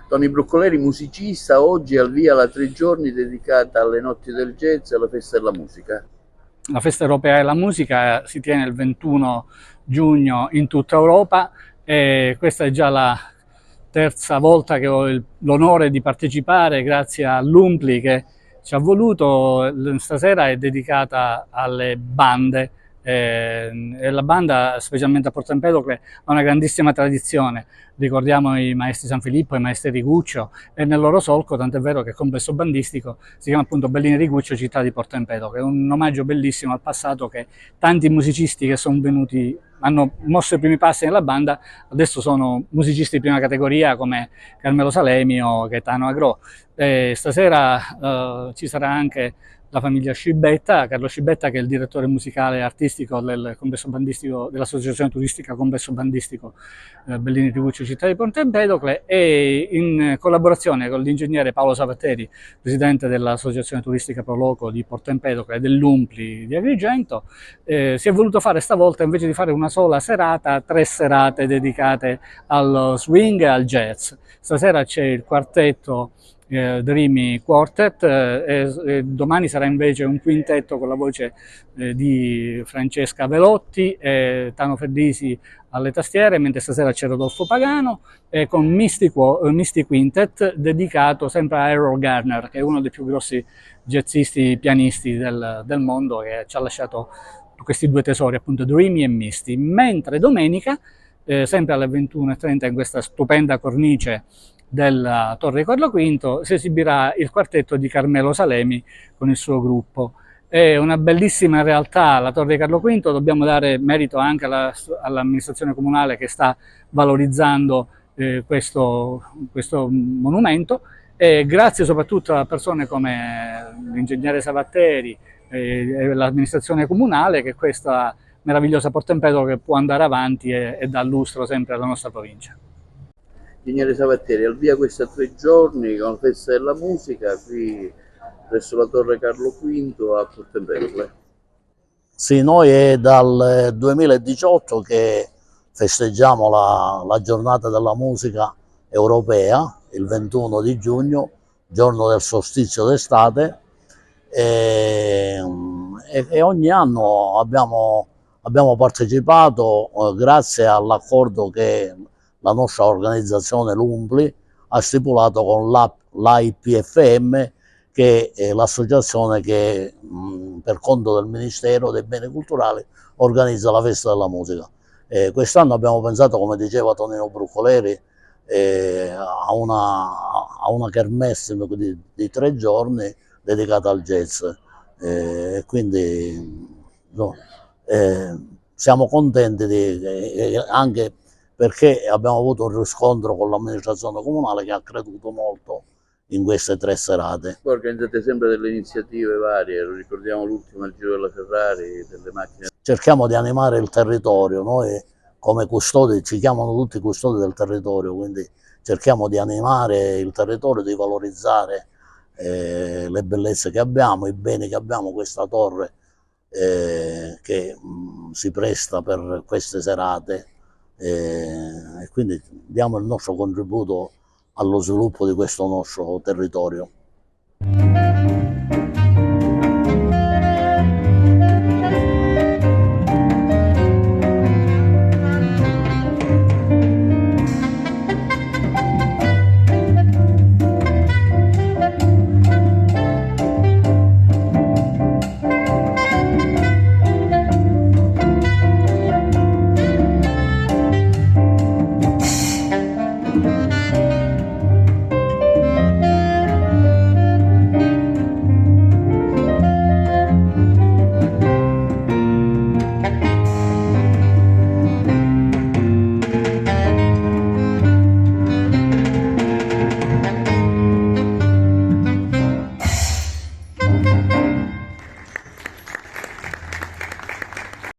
Tony Broccoleri, musicista, oggi al via la 3 giorni dedicata alle notti del jazz e alla festa della musica. La Festa Europea della Musica si tiene il 21 giugno in tutta Europa e questa è già la terza volta che ho l'onore di partecipare grazie all'Umpli che ci ha voluto. Stasera è dedicata alle bande e la banda, specialmente a Porto Empedocle, ha una grandissima tradizione. Ricordiamo i maestri San Filippo e i maestri Riguccio e nel loro solco, tant'è vero che il complesso bandistico si chiama appunto Bellini Riguccio, città di Porto Empedocle. È un omaggio bellissimo al passato che tanti musicisti che sono venuti, hanno mosso i primi passi nella banda, adesso sono musicisti di prima categoria come Carmelo Salemi o Gaetano Agro. Stasera ci sarà anche la famiglia Scibetta, Carlo Scibetta che è il direttore musicale e artistico del complesso bandistico, dell'associazione turistica complesso bandistico Bellini Riguccio Città di Porto Empedocle, e in collaborazione con l'ingegnere Paolo Savatteri, presidente dell'associazione turistica Proloco di Porto Empedocle e dell'Umpli di Agrigento, si è voluto fare stavolta, invece di fare una sola serata, 3 serate dedicate al swing e al jazz. Stasera c'è il quartetto Dreamy Quartet e domani sarà invece un quintetto con la voce di Francesca Velotti e Tano Feddisi alle tastiere, mentre stasera c'è Rodolfo Pagano con Misty Quintet dedicato sempre a Errol Garner, che è uno dei più grossi jazzisti pianisti del mondo, che ci ha lasciato questi 2 tesori, appunto Dreamy e Misty. Mentre domenica, sempre alle 21:30 in questa stupenda cornice della Torre Carlo V, si esibirà il quartetto di Carmelo Salemi con il suo gruppo. È una bellissima realtà la Torre Carlo V, dobbiamo dare merito anche all'amministrazione comunale che sta valorizzando questo monumento, e grazie soprattutto a persone come l'ingegnere Savatteri e l'amministrazione comunale che questa meravigliosa Porto Empedocle può andare avanti e dà lustro sempre alla nostra provincia. Ingegnere Savatteri, al via questa 3 giorni con la festa della musica qui presso la Torre Carlo V a Porto Empedocle. Sì, noi è dal 2018 che festeggiamo la giornata della musica europea, il 21 di giugno, giorno del solstizio d'estate, e ogni anno abbiamo partecipato grazie all'accordo che la nostra organizzazione, l'Umpli, ha stipulato con l'AIPFM, che è l'associazione che per conto del Ministero dei Beni Culturali organizza la Festa della Musica. Quest'anno abbiamo pensato, come diceva Tonino Broccoleri, a una kermesse di 3 giorni dedicata al jazz. Quindi no, siamo contenti anche perché abbiamo avuto un riscontro con l'amministrazione comunale che ha creduto molto in queste 3 serate. Voi organizzate sempre delle iniziative varie, lo ricordiamo l'ultima, il Giro della Ferrari, delle macchine. Cerchiamo di animare il territorio, noi come custodi, ci chiamano tutti custodi del territorio, quindi cerchiamo di animare il territorio, di valorizzare le bellezze che abbiamo, i beni che abbiamo, questa torre che si presta per queste serate, e quindi diamo il nostro contributo allo sviluppo di questo nostro territorio.